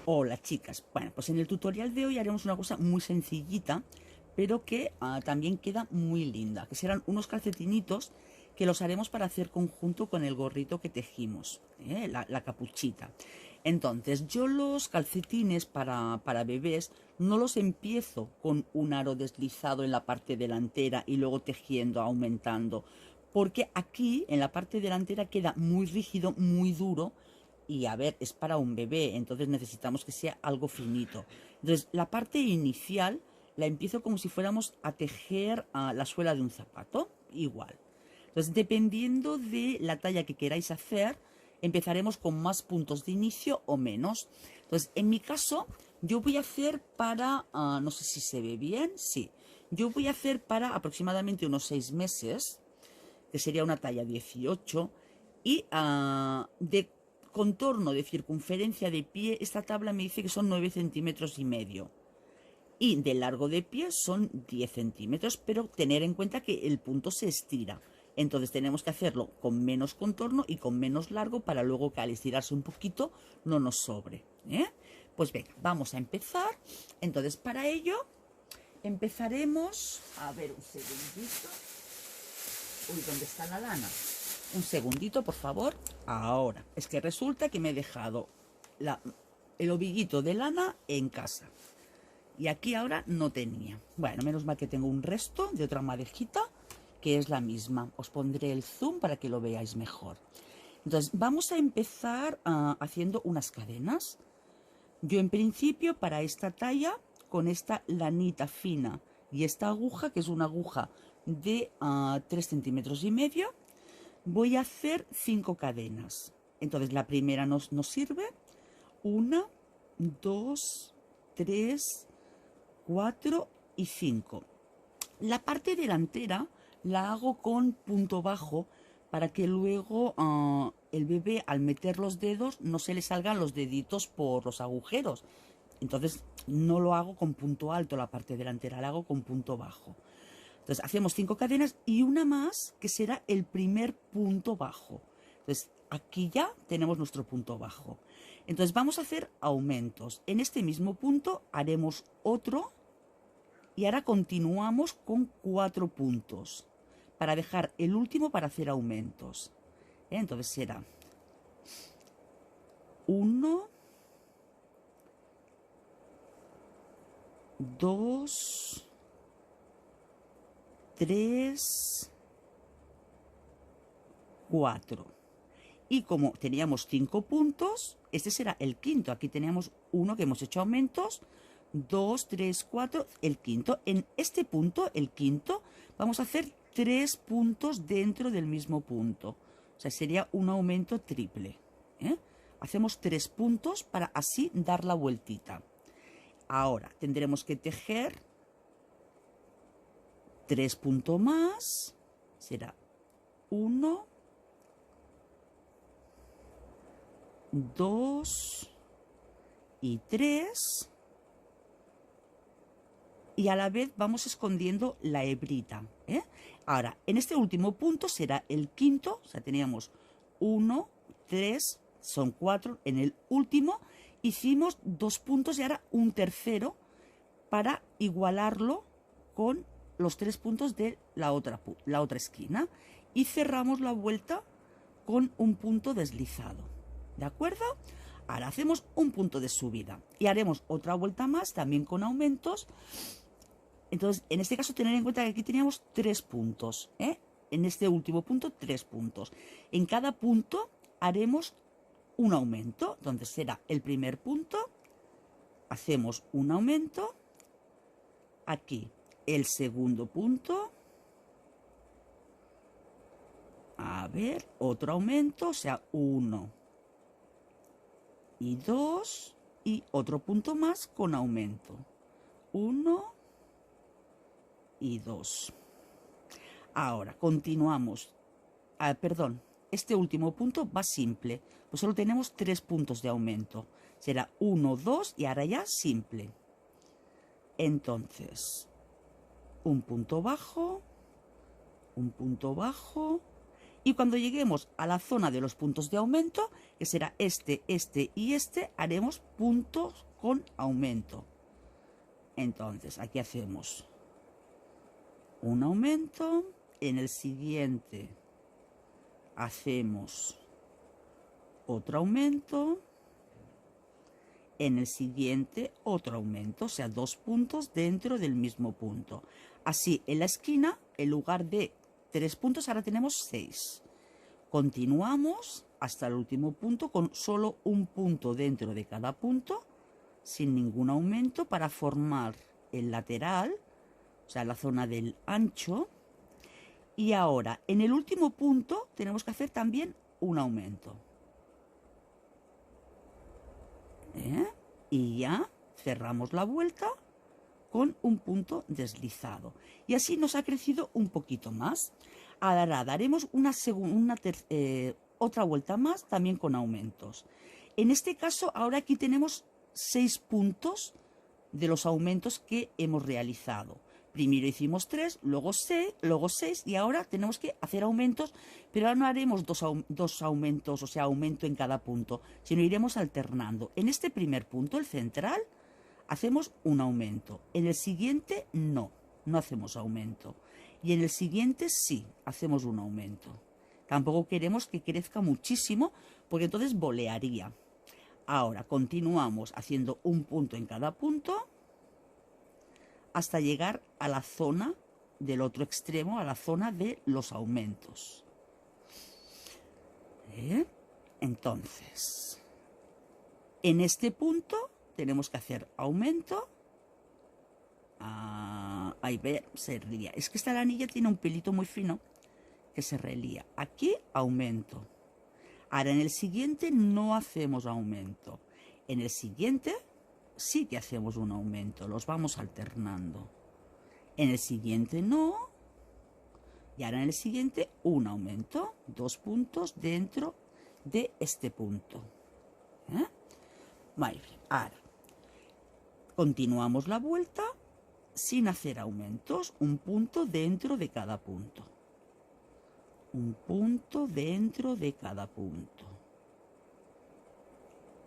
Hola chicas, bueno, pues en el tutorial de hoy haremos una cosa muy sencillita, pero que también queda muy linda, que serán unos calcetinitos que los haremos para hacer conjunto con el gorrito que tejimos, la capuchita. Entonces, yo los calcetines para bebés no los empiezo con un aro deslizado en la parte delantera y luego tejiendo, aumentando, porque aquí en la parte delantera queda muy rígido, muy duro y a ver, es para un bebé, entonces necesitamos que sea algo finito. Entonces, la parte inicial la empiezo como si fuéramos a tejer la suela de un zapato, igual. Entonces, dependiendo de la talla que queráis hacer, empezaremos con más puntos de inicio o menos. Entonces, en mi caso, yo voy a hacer para, no sé si se ve bien, sí, yo voy a hacer para aproximadamente unos 6 meses, que sería una talla 18, y de contorno de circunferencia de pie, esta tabla me dice que son 9 centímetros y medio. Y de largo de pie son 10 centímetros, pero tener en cuenta que el punto se estira. Entonces tenemos que hacerlo con menos contorno y con menos largo para luego que al estirarse un poquito no nos sobre. Pues venga, vamos a empezar. Entonces para ello empezaremos, a ver un segundito. Uy, ¿dónde está la lana? Un segundito, por favor. Ahora, es que resulta que me he dejado el oviguito de lana en casa. Y aquí ahora no tenía. Bueno, menos mal que tengo un resto de otra madejita que es la misma. Os pondré el zoom para que lo veáis mejor. Entonces, vamos a empezar haciendo unas cadenas. Yo en principio para esta talla, con esta lanita fina y esta aguja, que es una aguja de 3 centímetros y medio, voy a hacer 5 cadenas. Entonces la primera nos sirve. 1, 2, 3, 4 y 5. La parte delantera la hago con punto bajo para que luego el bebé al meter los dedos no se le salgan los deditos por los agujeros. Entonces no lo hago con punto alto la parte delantera, la hago con punto bajo. Entonces hacemos 5 cadenas y una más que será el primer punto bajo. Entonces aquí ya tenemos nuestro punto bajo. Entonces vamos a hacer aumentos. En este mismo punto haremos otro y ahora continuamos con 4 puntos para dejar el último para hacer aumentos. Entonces será 1, 2, 3, 4. Y como teníamos 5 puntos, este será el quinto. Aquí teníamos uno que hemos hecho aumentos, 2, 3, 4, el quinto. En este punto, el quinto, vamos a hacer 3 puntos dentro del mismo punto. O sea, sería un aumento triple. Hacemos 3 puntos para así dar la vueltita. Ahora tendremos que tejer 3 puntos más. Será 1, 2 y 3, y a la vez vamos escondiendo la hebrita. Ahora, en este último punto será el quinto, o sea, teníamos 1, 3, son 4, en el último hicimos 2 puntos y ahora un tercero para igualarlo con los 3 puntos de la otra esquina y cerramos la vuelta con un punto deslizado. ¿De acuerdo? Ahora hacemos un punto de subida y haremos otra vuelta más también con aumentos. Entonces, en este caso, tener en cuenta que aquí teníamos 3 puntos. En este último punto, 3 puntos. En cada punto haremos un aumento. Entonces será el primer punto, hacemos un aumento. Aquí el segundo punto. A ver, otro aumento, o sea, 1 y 2 y otro punto más con aumento. 1 y 2. Ahora continuamos. Perdón, este último punto va simple, pues solo tenemos 3 puntos de aumento. Será 1, 2 y ahora ya simple. Entonces, un punto bajo Y cuando lleguemos a la zona de los puntos de aumento, que será este, este y este, haremos puntos con aumento. Entonces, aquí hacemos un aumento, en el siguiente hacemos otro aumento, en el siguiente otro aumento, o sea, 2 puntos dentro del mismo punto. Así, en la esquina, en lugar de 3 puntos, ahora tenemos 6. Continuamos hasta el último punto con solo un punto dentro de cada punto, sin ningún aumento, para formar el lateral, o sea, la zona del ancho. Y ahora, en el último punto, tenemos que hacer también un aumento. Y ya cerramos la vuelta con un punto deslizado. Y así nos ha crecido un poquito más. Ahora daremos otra vuelta más, también con aumentos. En este caso, ahora aquí tenemos 6 puntos de los aumentos que hemos realizado. Primero hicimos 3, luego 6 y ahora tenemos que hacer aumentos, pero ahora no haremos dos aumentos, o sea, aumento en cada punto, sino iremos alternando. En este primer punto, el central, hacemos un aumento. En el siguiente no hacemos aumento. Y en el siguiente sí, hacemos un aumento. Tampoco queremos que crezca muchísimo, porque entonces bolearía. Ahora continuamos haciendo un punto en cada punto, hasta llegar a la zona del otro extremo, a la zona de los aumentos. Entonces, en este punto tenemos que hacer aumento. Ahí ve, se relía. Es que esta lanilla tiene un pelito muy fino que se relía. Aquí aumento. Ahora en el siguiente no hacemos aumento. En el siguiente sí que hacemos un aumento, los vamos alternando. En el siguiente no, y ahora en el siguiente un aumento, 2 puntos dentro de este punto. Muy bien, ahora continuamos la vuelta sin hacer aumentos, un punto dentro de cada punto. Un punto dentro de cada punto.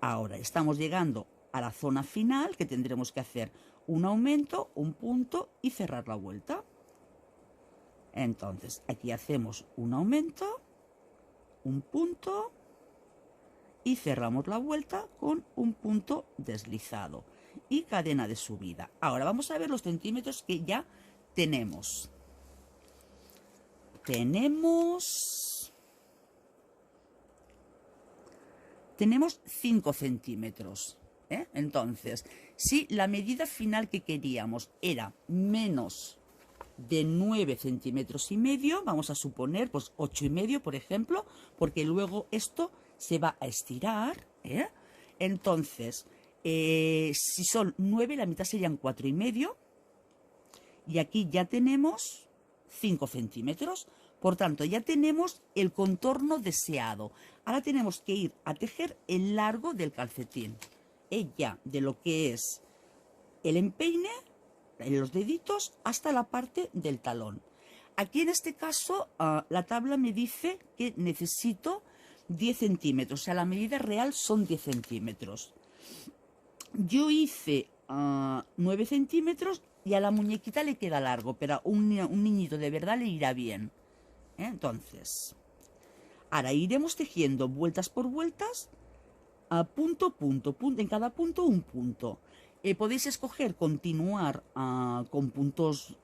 Ahora estamos llegando a la zona final, que tendremos que hacer un aumento, un punto y cerrar la vuelta. Entonces, aquí hacemos un aumento, un punto y cerramos la vuelta con un punto deslizado y cadena de subida. Ahora vamos a ver los centímetros que ya tenemos. Tenemos 5 centímetros. Entonces, si la medida final que queríamos era menos de 9 centímetros y medio, vamos a suponer pues 8 y medio, por ejemplo, porque luego esto se va a estirar. Entonces, si son 9, la mitad serían 4 y medio, y aquí ya tenemos 5 centímetros. Por tanto, ya tenemos el contorno deseado. Ahora tenemos que ir a tejer el largo del calcetín. Ya de lo que es el empeine, en los deditos, hasta la parte del talón. Aquí en este caso, la tabla me dice que necesito 10 centímetros. O sea, la medida real son 10 centímetros. Yo hice 9 centímetros y a la muñequita le queda largo, pero a un niñito de verdad le irá bien. Entonces, ahora iremos tejiendo vueltas por vueltas, punto, punto, punto, en cada punto un punto. Podéis escoger continuar con puntos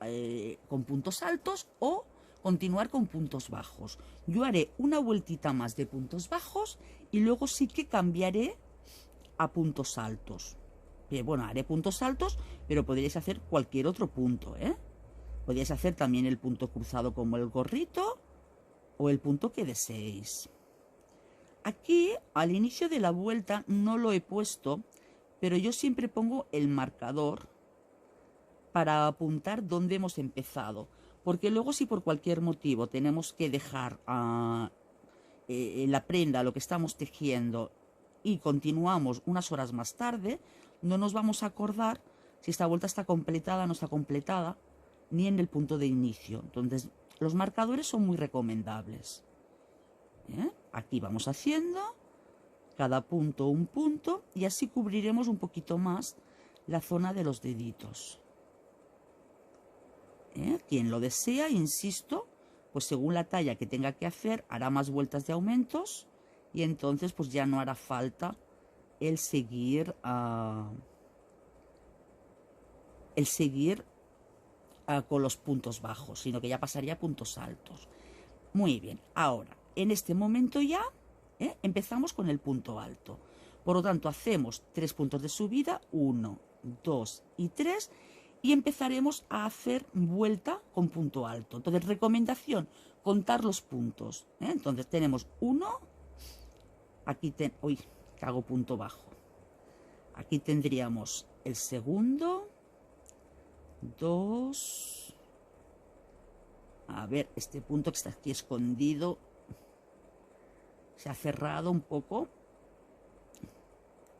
altos o continuar con puntos bajos. Yo haré una vueltita más de puntos bajos y luego sí que cambiaré a puntos altos. Bueno, haré puntos altos, pero podríais hacer cualquier otro punto, Podríais hacer también el punto cruzado como el gorrito o el punto que deseéis. Aquí, al inicio de la vuelta, no lo he puesto, pero yo siempre pongo el marcador para apuntar dónde hemos empezado. Porque luego, si por cualquier motivo tenemos que dejar la prenda, lo que estamos tejiendo, y continuamos unas horas más tarde, no nos vamos a acordar si esta vuelta está completada o no está completada, ni en el punto de inicio. Entonces, los marcadores son muy recomendables. Aquí vamos haciendo cada punto un punto y así cubriremos un poquito más la zona de los deditos. Quien lo desea, insisto, pues según la talla que tenga que hacer, hará más vueltas de aumentos y entonces pues ya no hará falta el seguir con los puntos bajos, sino que ya pasaría a puntos altos. Muy bien, ahora, en este momento ya empezamos con el punto alto. Por lo tanto, hacemos 3 puntos de subida, 1, 2 y 3, y empezaremos a hacer vuelta con punto alto. Entonces, recomendación, contar los puntos. Entonces, tenemos 1, aquí uy, que hago punto bajo. Aquí tendríamos el segundo, 2, a ver, este punto que está aquí escondido, se ha cerrado un poco,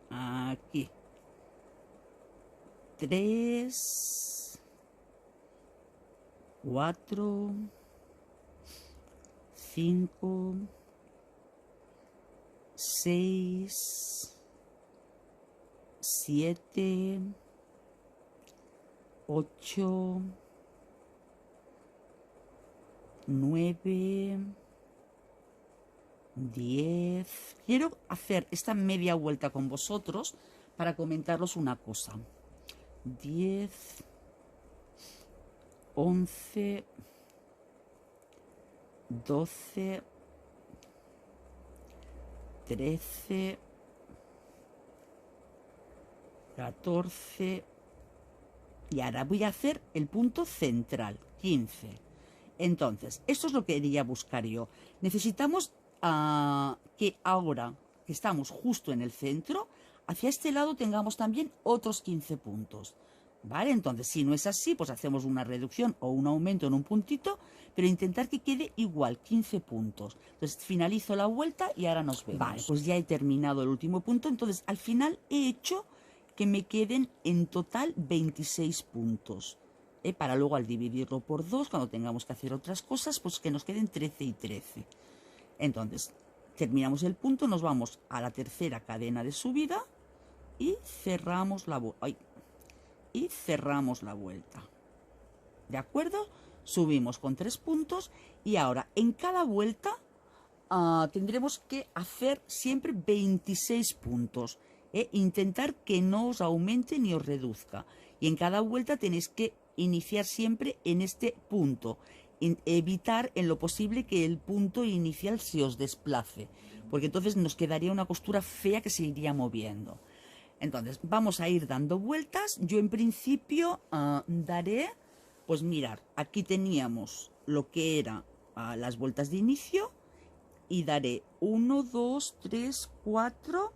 aquí, 3, 4, 5, 6, 7, 8, 9, 10. Quiero hacer esta media vuelta con vosotros para comentaros una cosa. 10, 11, 12, 13, 14 y ahora voy a hacer el punto central, 15. Entonces, esto es lo que quería buscar yo. Necesitamos que ahora que estamos justo en el centro, hacia este lado tengamos también otros 15 puntos. ¿Vale? Entonces, si no es así, pues hacemos una reducción o un aumento en un puntito, pero intentar que quede igual, 15 puntos. Entonces, finalizo la vuelta y ahora nos vemos. Vale, pues ya he terminado el último punto. Entonces, al final he hecho que me queden en total 26 puntos. Para luego, al dividirlo por 2, cuando tengamos que hacer otras cosas, pues que nos queden 13 y 13. Entonces, terminamos el punto, nos vamos a la tercera cadena de subida y cerramos la vuelta. ¿De acuerdo? Subimos con 3 puntos y ahora en cada vuelta tendremos que hacer siempre 26 puntos. Intentar que no os aumente ni os reduzca. Y en cada vuelta tenéis que iniciar siempre en este punto. Evitar en lo posible que el punto inicial se os desplace, porque entonces nos quedaría una costura fea que se iría moviendo. Entonces vamos a ir dando vueltas. Yo en principio daré, pues mirar, aquí teníamos lo que era las vueltas de inicio y daré 1, 2, 3, 4,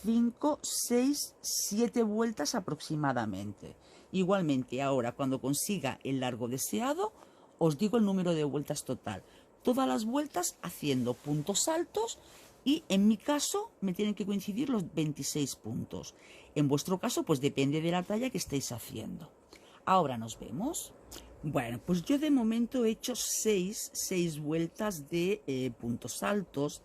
5, 6, 7 vueltas aproximadamente. Igualmente ahora cuando consiga el largo deseado os digo el número de vueltas total. Todas las vueltas haciendo puntos altos y en mi caso me tienen que coincidir los 26 puntos. En vuestro caso pues depende de la talla que estéis haciendo. Ahora nos vemos. Bueno, pues yo de momento he hecho 6 vueltas de puntos altos.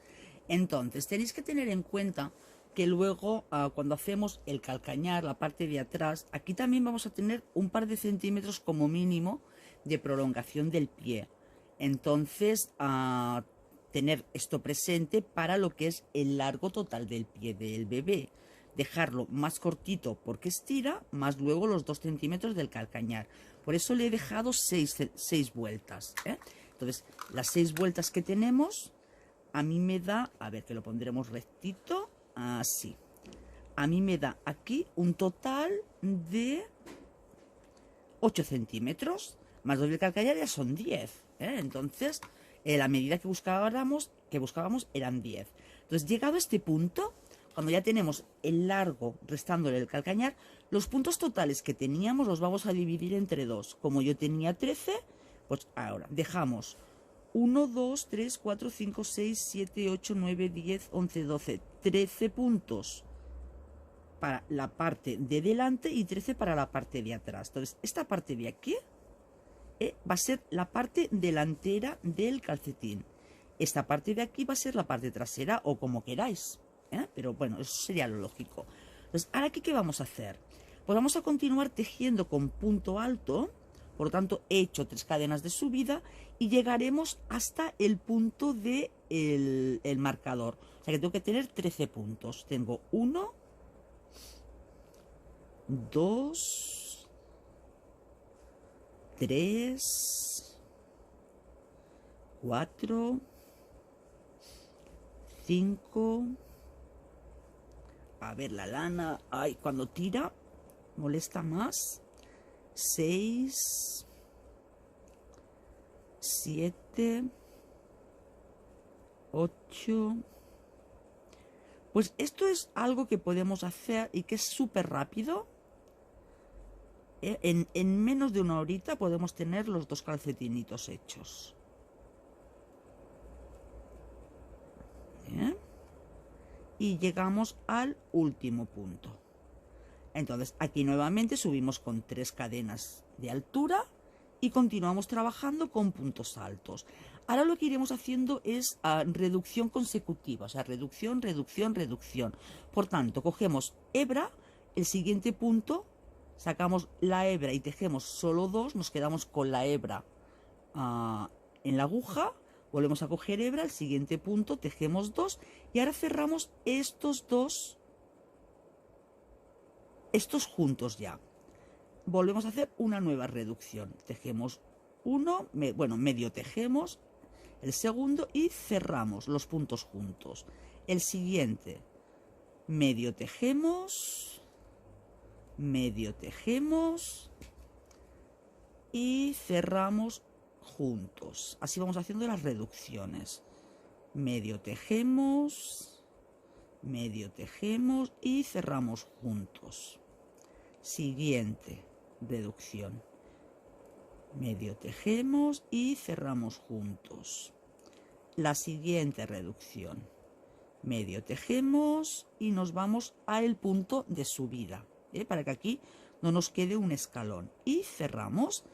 Entonces tenéis que tener en cuenta que luego cuando hacemos el calcañar, la parte de atrás, aquí también vamos a tener un par de centímetros como mínimo de prolongación del pie. Entonces, tener esto presente para lo que es el largo total del pie del bebé. Dejarlo más cortito porque estira, más luego los 2 centímetros del calcañar. Por eso le he dejado 6 vueltas. Entonces, las 6 vueltas que tenemos, a mí me da, a ver que lo pondremos rectito, así. A mí me da aquí un total de 8 centímetros. Más 2 del calcañar ya son 10. Entonces, la medida que buscábamos eran 10. Entonces, llegado a este punto, cuando ya tenemos el largo restándole el calcañar, los puntos totales que teníamos los vamos a dividir entre 2. Como yo tenía 13, pues ahora dejamos 1, 2, 3, 4, 5, 6, 7, 8, 9, 10, 11, 12, 13 puntos para la parte de delante y 13 para la parte de atrás. Entonces, esta parte de aquí va a ser la parte delantera del calcetín. esta parte de aquí va a ser la parte trasera o como queráis, ¿eh? Pero bueno, eso sería lo lógico. Entonces, ¿ahora aquí qué vamos a hacer? Pues vamos a continuar tejiendo con punto alto. Por lo tanto, he hecho 3 cadenas de subida y llegaremos hasta el punto de el marcador. O sea que tengo que tener 13 puntos. Tengo 1, 2, 3, 4, 5. A ver, la lana, ay, cuando tira molesta más. 6, 7, 8. Pues esto es algo que podemos hacer y que es súper rápido. En menos de una horita podemos tener los 2 calcetinitos hechos. ¿Bien? Y llegamos al último punto. Entonces aquí nuevamente subimos con 3 cadenas de altura y continuamos trabajando con puntos altos. Ahora lo que iremos haciendo es reducción consecutiva, o sea, reducción, reducción, reducción. Por tanto, cogemos hebra, el siguiente punto, sacamos la hebra y tejemos solo 2, nos quedamos con la hebra en la aguja, volvemos a coger hebra, el siguiente punto, tejemos 2 y ahora cerramos estos juntos ya. Volvemos a hacer una nueva reducción. Tejemos uno, medio tejemos el segundo y cerramos los puntos juntos. El siguiente, medio tejemos y cerramos juntos. Así vamos haciendo las reducciones. Medio tejemos y cerramos juntos. Siguiente reducción, medio tejemos y cerramos juntos. La siguiente reducción, medio tejemos y nos vamos al punto de subida, para que aquí no nos quede un escalón y cerramos.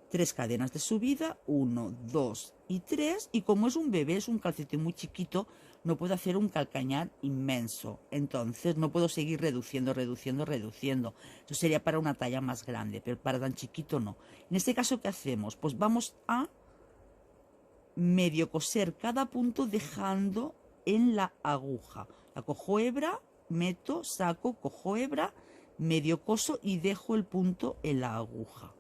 3 cadenas de subida, 1, 2 y 3, y como es un bebé, es un calcetín muy chiquito, no puedo hacer un calcañar inmenso, entonces no puedo seguir reduciendo. Eso sería para una talla más grande, pero para tan chiquito no. En este caso, ¿qué hacemos? Pues vamos a medio coser cada punto dejando en la aguja. La cojo hebra, meto, saco, cojo hebra, medio coso y dejo el punto en la aguja.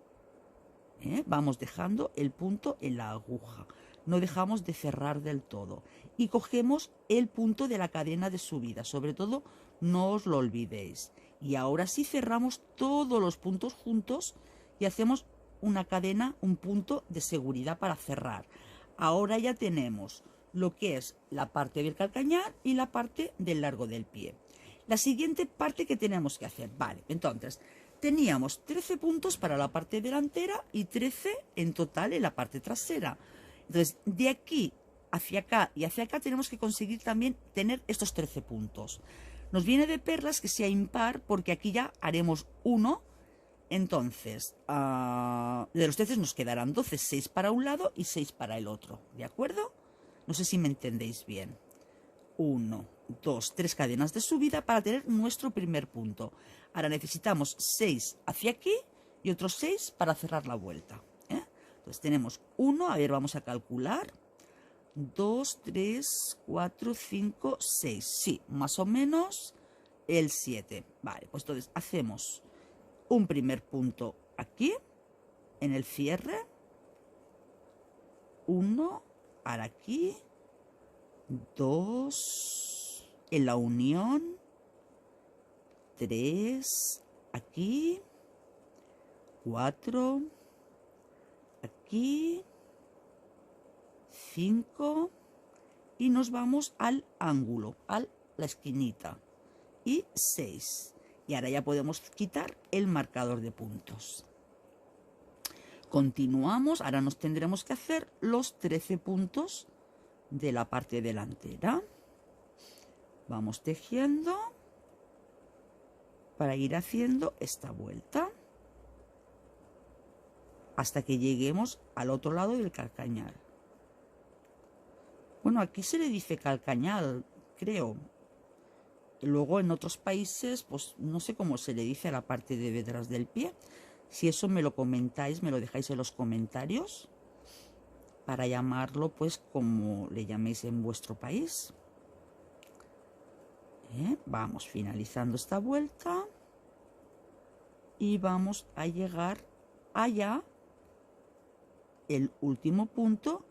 Vamos dejando el punto en la aguja, no dejamos de cerrar del todo y cogemos el punto de la cadena de subida, sobre todo no os lo olvidéis. Y ahora sí cerramos todos los puntos juntos y hacemos una cadena, un punto de seguridad para cerrar. Ahora ya tenemos lo que es la parte del calcañar y la parte del largo del pie. La siguiente parte que tenemos que hacer, vale, entonces teníamos 13 puntos para la parte delantera y 13 en total en la parte trasera. Entonces, de aquí hacia acá y hacia acá tenemos que conseguir también tener estos 13 puntos. Nos viene de perlas que sea impar porque aquí ya haremos 1. Entonces, de los 13 nos quedarán 12, 6 para un lado y 6 para el otro. ¿De acuerdo? No sé si me entendéis bien. 1, 2, 3 cadenas de subida para tener nuestro primer punto. Ahora necesitamos 6 hacia aquí y otros 6 para cerrar la vuelta. Entonces tenemos 1, a ver, vamos a calcular. 2, 3, 4, 5, 6. Sí, más o menos el 7. Vale, pues entonces hacemos un primer punto aquí, en el cierre. 1, ahora aquí. 2 en la unión, 3 aquí, 4 aquí, 5 y nos vamos al ángulo, a la esquinita y 6. Y ahora ya podemos quitar el marcador de puntos. Continuamos, ahora nos tendremos que hacer los 13 puntos de la parte delantera. Vamos tejiendo para ir haciendo esta vuelta hasta que lleguemos al otro lado del calcañar. Bueno, aquí se le dice calcañal, creo. Luego en otros países, pues no sé cómo se le dice a la parte de detrás del pie. Si eso me lo comentáis, me lo dejáis en los comentarios para llamarlo pues como le llaméis en vuestro país. Vamos finalizando esta vuelta y vamos a llegar allá, el último punto,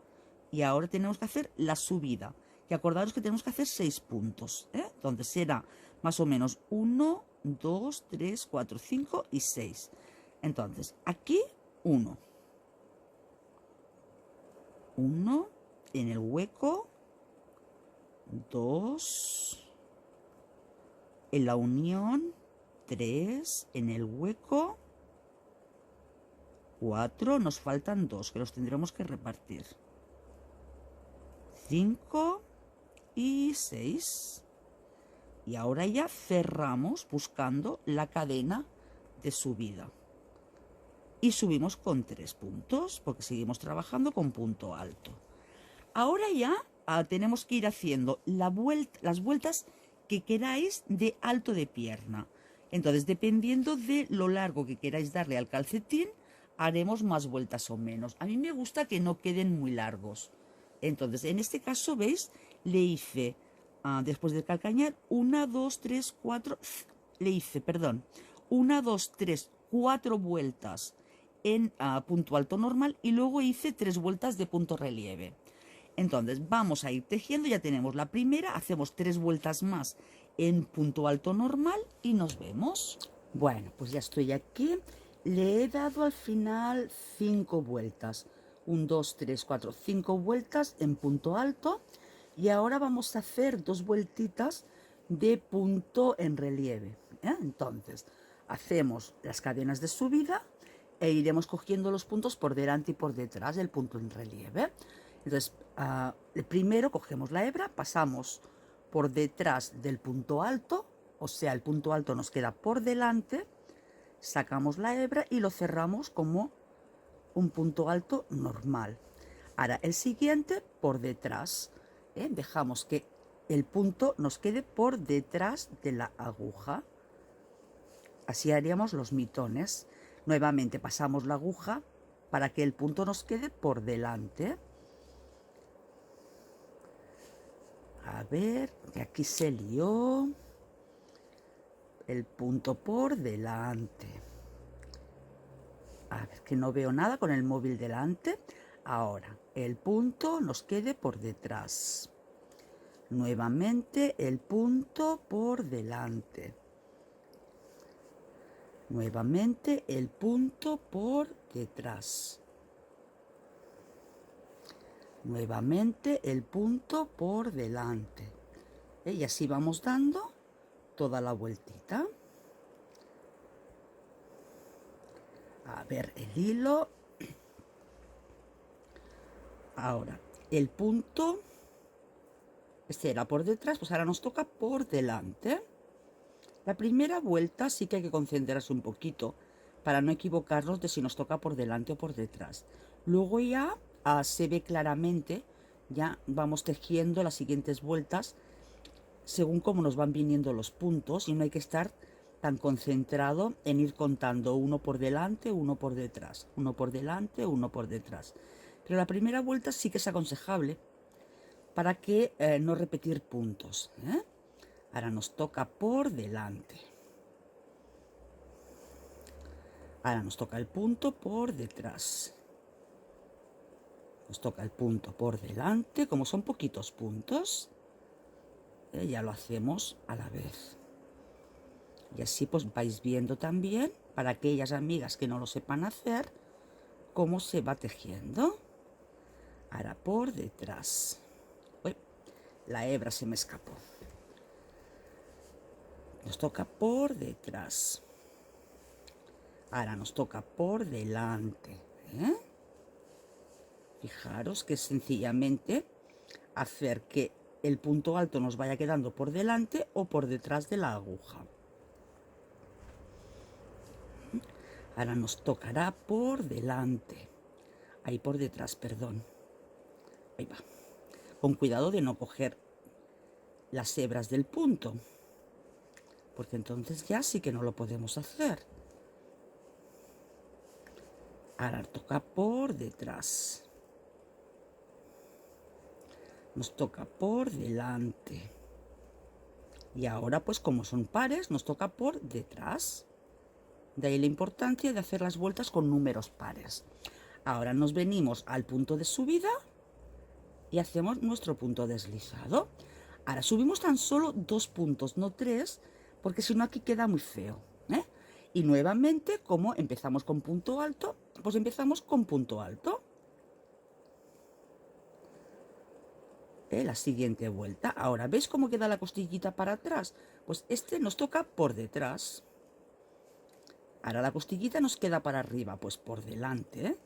y ahora tenemos que hacer la subida. Y acordaros que tenemos que hacer 6 puntos, donde será más o menos 1, 2, 3, 4, 5 y 6. Entonces, aquí 1 en el hueco, 2 en la unión, 3 en el hueco, 4, nos faltan 2 que los tendremos que repartir, 5 y 6. Y ahora ya cerramos buscando la cadena de subida. Y subimos con 3 puntos, porque seguimos trabajando con punto alto. Ahora ya tenemos que ir haciendo las vueltas que queráis de alto de pierna. Entonces, dependiendo de lo largo que queráis darle al calcetín, haremos más vueltas o menos. A mí me gusta que no queden muy largos. Entonces, en este caso, ¿veis? Le hice, después del calcañar, 1, 2, 3, 4, le hice, perdón, 1, 2, 3, 4 vueltas en punto alto normal y luego hice 3 vueltas de punto relieve. Entonces vamos a ir tejiendo, ya tenemos la primera, hacemos 3 vueltas más en punto alto normal y nos vemos. Bueno, pues ya estoy aquí, le he dado al final 5 vueltas, 1, 2, 3, 4, 5 vueltas en punto alto y ahora vamos a hacer 2 vueltitas de punto en relieve. Entonces hacemos las cadenas de subida e iremos cogiendo los puntos por delante y por detrás del punto en relieve. Entonces, primero cogemos la hebra, pasamos por detrás del punto alto, o sea, el punto alto nos queda por delante, sacamos la hebra y lo cerramos como un punto alto normal. Ahora, el siguiente por detrás, dejamos que el punto nos quede por detrás de la aguja. Así haríamos los mitones. Nuevamente pasamos la aguja para que el punto nos quede por delante. A ver, que aquí se lió. El punto por delante. A ver, que no veo nada con el móvil delante. Ahora, el punto nos quede por detrás. Nuevamente el punto por delante. Nuevamente el punto por detrás. Nuevamente el punto por delante. Y así vamos dando toda la vueltita. A ver el hilo. Ahora el punto, este era por detrás, pues ahora nos toca por delante. La primera vuelta sí que hay que concentrarse un poquito para no equivocarnos de si nos toca por delante o por detrás. Luego ya se ve claramente, ya vamos tejiendo las siguientes vueltas según cómo nos van viniendo los puntos y no hay que estar tan concentrado en ir contando uno por delante, uno por detrás, uno por delante, uno por detrás. Pero la primera vuelta sí que es aconsejable para que no repetir puntos. Ahora nos toca por delante. Ahora nos toca el punto por detrás. Nos toca el punto por delante. Como son poquitos puntos, ya lo hacemos a la vez. Y así pues vais viendo también, para aquellas amigas que no lo sepan hacer, cómo se va tejiendo. Ahora por detrás. Uy, la hebra se me escapó. Nos toca por detrás. Ahora nos toca por delante. Fijaros que es sencillamente hacer que el punto alto nos vaya quedando por delante o por detrás de la aguja. Ahora nos tocará por delante. Ahí por detrás, perdón. Ahí va. con cuidado de no coger las hebras del punto, porque entonces ya sí que no lo podemos hacer. Ahora toca por detrás, nos toca por delante, y ahora pues como son pares nos toca por detrás. De ahí la importancia de hacer las vueltas con números pares. Ahora nos venimos al punto de subida y hacemos nuestro punto deslizado. Ahora subimos tan solo 2 puntos, no 3, porque si no aquí queda muy feo, ¿eh? Y nuevamente, como empezamos con punto alto, pues empezamos con punto alto. La siguiente vuelta. Ahora, ¿veis cómo queda la costillita para atrás? Pues este nos toca por detrás. Ahora la costillita nos queda para arriba, pues por delante, ¿eh?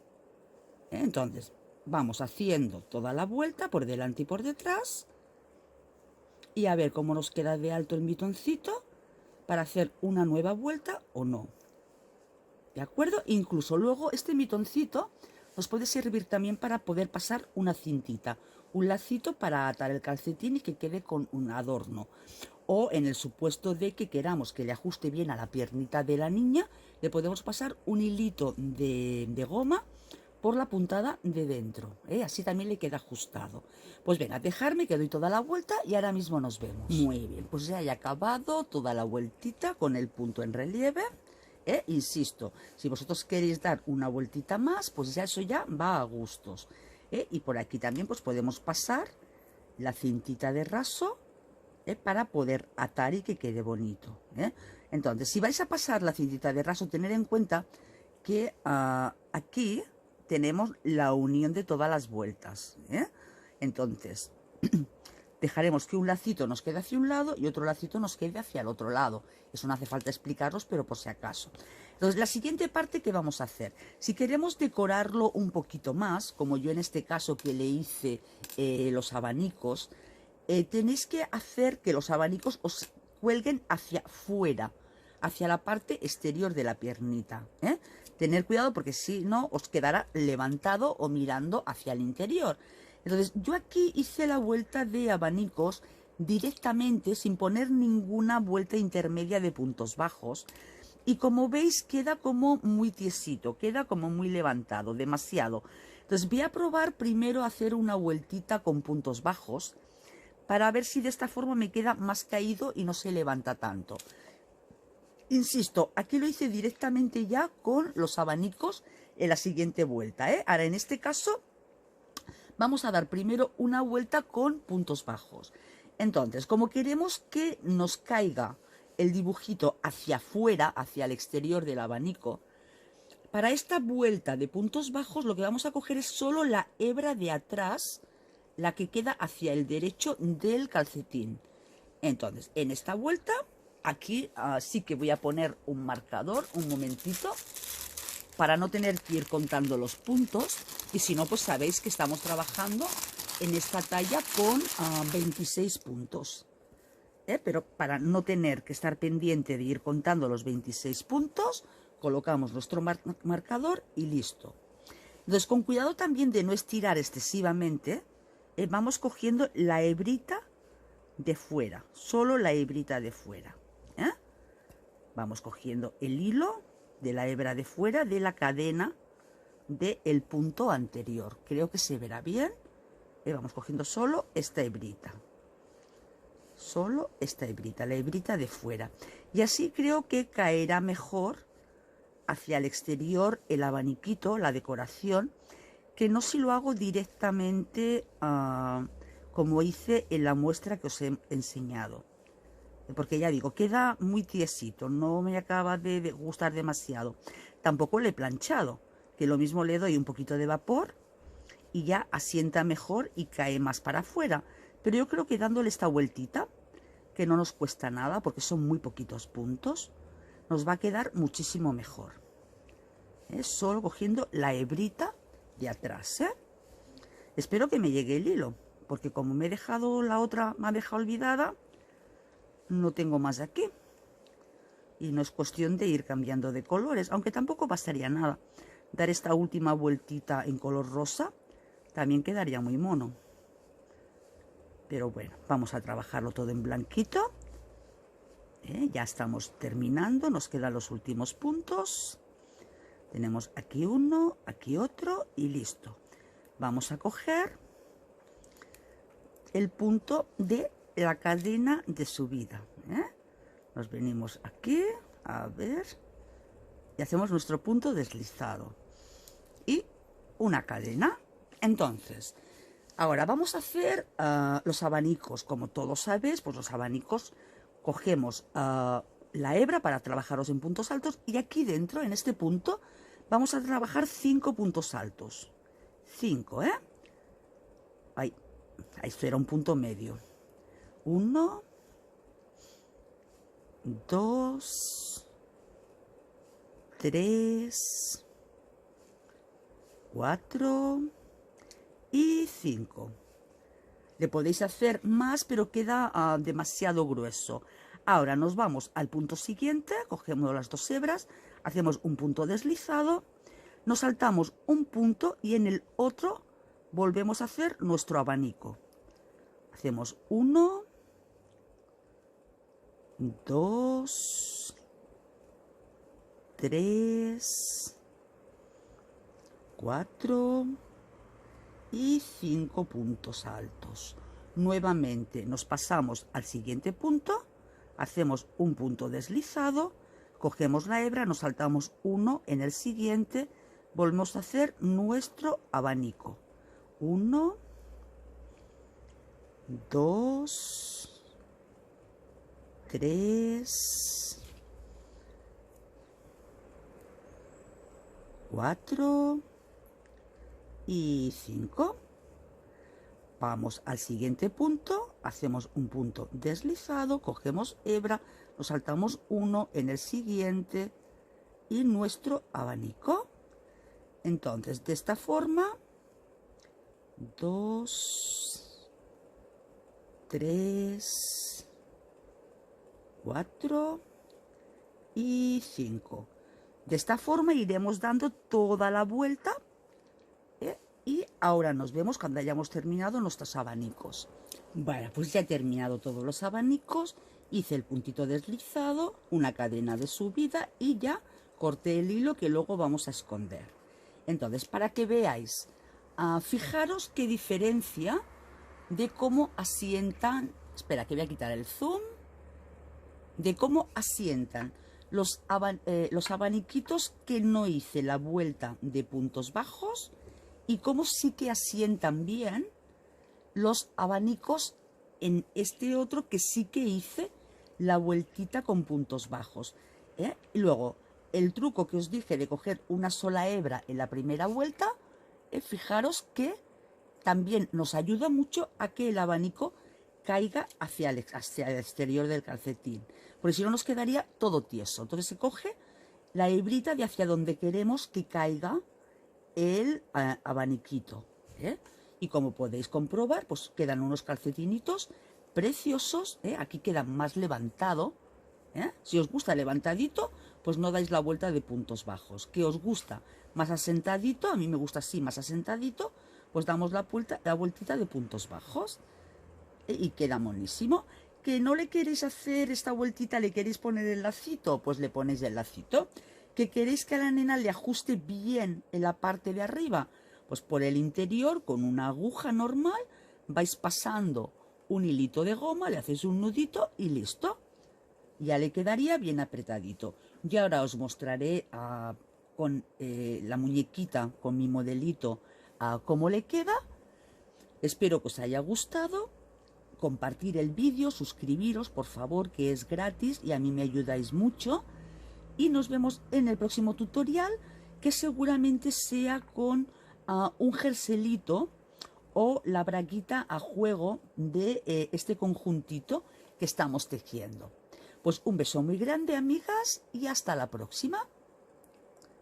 Entonces, vamos haciendo toda la vuelta por delante y por detrás. Y a ver cómo nos queda de alto el mitoncito para hacer una nueva vuelta o no. ¿De acuerdo? Incluso luego este mitoncito nos puede servir también para poder pasar una cintita, un lacito para atar el calcetín y que quede con un adorno. O en el supuesto de que queramos que le ajuste bien a la piernita de la niña, le podemos pasar un hilito de goma por la puntada de dentro, ¿eh? Así también le queda ajustado. Pues venga, dejarme que doy toda la vuelta y ahora mismo nos vemos. Muy bien, pues ya he acabado toda la vueltita con el punto en relieve. Insisto, si vosotros queréis dar una vueltita más, pues ya eso ya va a gustos. Y por aquí también pues podemos pasar la cintita de raso, para poder atar y que quede bonito. Entonces, si vais a pasar la cintita de raso, tener en cuenta que aquí tenemos la unión de todas las vueltas. Entonces, dejaremos que un lacito nos quede hacia un lado y otro lacito nos quede hacia el otro lado. Eso no hace falta explicaros, pero por si acaso. Entonces, la siguiente parte que vamos a hacer, si queremos decorarlo un poquito más, como yo en este caso que le hice los abanicos, tenéis que hacer que los abanicos os cuelguen hacia fuera, hacia la parte exterior de la piernita. Tener cuidado porque si no os quedará levantado o mirando hacia el interior. Entonces yo aquí hice la vuelta de abanicos directamente sin poner ninguna vuelta intermedia de puntos bajos. Y como veis queda como muy tiesito, queda como muy levantado, demasiado. Entonces voy a probar primero a hacer una vueltita con puntos bajos, para ver si de esta forma me queda más caído y no se levanta tanto. Insisto, aquí lo hice directamente ya con los abanicos en la siguiente vuelta. Ahora en este caso vamos a dar primero una vuelta con puntos bajos. Entonces, como queremos que nos caiga el dibujito hacia afuera, hacia el exterior del abanico, para esta vuelta de puntos bajos lo que vamos a coger es solo la hebra de atrás, la que queda hacia el derecho del calcetín. Entonces, en esta vuelta, aquí sí que voy a poner un marcador, un momentito, para no tener que ir contando los puntos. Y si no, pues sabéis que estamos trabajando en esta talla con 26 puntos. Pero para no tener que estar pendiente de ir contando los 26 puntos, colocamos nuestro marcador y listo. Entonces, con cuidado también de no estirar excesivamente, vamos cogiendo la hebrita de fuera, solo la hebrita de fuera. Vamos cogiendo el hilo de la hebra de fuera de la cadena del punto anterior. Creo que se verá bien. Vamos cogiendo solo esta hebrita. Solo esta hebrita, la hebrita de fuera. Y así creo que caerá mejor hacia el exterior el abaniquito, la decoración, que no si lo hago directamente como hice en la muestra que os he enseñado. Porque ya digo, queda muy tiesito, no me acaba de gustar demasiado. Tampoco le he planchado, que lo mismo le doy un poquito de vapor y ya asienta mejor y cae más para afuera. Pero yo creo que dándole esta vueltita, que no nos cuesta nada porque son muy poquitos puntos, nos va a quedar muchísimo mejor. Solo cogiendo la hebrita de atrás. Espero que me llegue el hilo, porque como me he dejado la otra, me ha dejado olvidada, no tengo más de aquí. Y no es cuestión de ir cambiando de colores, aunque tampoco bastaría nada. Dar esta última vueltita en color rosa también quedaría muy mono. pero bueno, vamos a trabajarlo todo en blanquito. Ya estamos terminando, nos quedan los últimos puntos. Tenemos aquí uno, aquí otro y listo. Vamos a coger el punto de la cadena de subida. Nos venimos aquí, a ver, y hacemos nuestro punto deslizado. Y una cadena. Entonces, ahora vamos a hacer los abanicos. Como todos sabéis, pues los abanicos cogemos la hebra para trabajarlos en puntos altos y aquí dentro, en este punto, vamos a trabajar 5 puntos altos. 5, Ahí será un punto medio. 1, 2, 3, 4 y 5. Le podéis hacer más, pero queda demasiado grueso. Ahora nos vamos al punto siguiente, cogemos las 2 hebras, hacemos un punto deslizado, nos saltamos un punto y en el otro volvemos a hacer nuestro abanico. Hacemos 1, 2, 3, 4 y 5 puntos altos. Nuevamente nos pasamos al siguiente punto, hacemos un punto deslizado, cogemos la hebra, nos saltamos uno en el siguiente, volvemos a hacer nuestro abanico. 1, 2, 3, 4 y 5. Vamos al siguiente punto, hacemos un punto deslizado, cogemos hebra, nos saltamos uno en el siguiente y nuestro abanico. Entonces, de esta forma, 2, 3, 4 y 5. De esta forma iremos dando toda la vuelta. Y ahora nos vemos cuando hayamos terminado nuestros abanicos. Bueno, pues ya he terminado todos los abanicos. Hice el puntito deslizado, una cadena de subida y ya corté el hilo que luego vamos a esconder. Entonces, para que veáis, fijaros qué diferencia de cómo asientan. Espera, que voy a quitar el zoom. De cómo asientan los abaniquitos que no hice la vuelta de puntos bajos. Y cómo sí que asientan bien los abanicos en este otro que sí que hice la vueltita con puntos bajos. Y luego, el truco que os dije de coger una sola hebra en la primera vuelta, fijaros que también nos ayuda mucho a que el abanico caiga hacia el exterior del calcetín. Porque si no nos quedaría todo tieso. Entonces se coge la hebrita de hacia donde queremos que caiga el abaniquito, y como podéis comprobar, pues quedan unos calcetinitos preciosos, aquí queda más levantado, si os gusta levantadito, pues no dais la vuelta de puntos bajos. Que os gusta más asentadito, a mí me gusta así más asentadito, pues damos la vueltita de puntos bajos, y queda monísimo. Que no le queréis hacer esta vueltita, le queréis poner el lacito, pues le ponéis el lacito. ¿Que queréis que a la nena le ajuste bien en la parte de arriba? Pues por el interior, con una aguja normal, vais pasando un hilito de goma, le hacéis un nudito y listo. Ya le quedaría bien apretadito. Y ahora os mostraré con la muñequita, con mi modelito, cómo le queda. Espero que os haya gustado. Compartir el vídeo, suscribiros, por favor, que es gratis y a mí me ayudáis mucho. Y nos vemos en el próximo tutorial, que seguramente sea con un jerselito o la braguita a juego de este conjuntito que estamos tejiendo. Pues un beso muy grande, amigas, y hasta la próxima.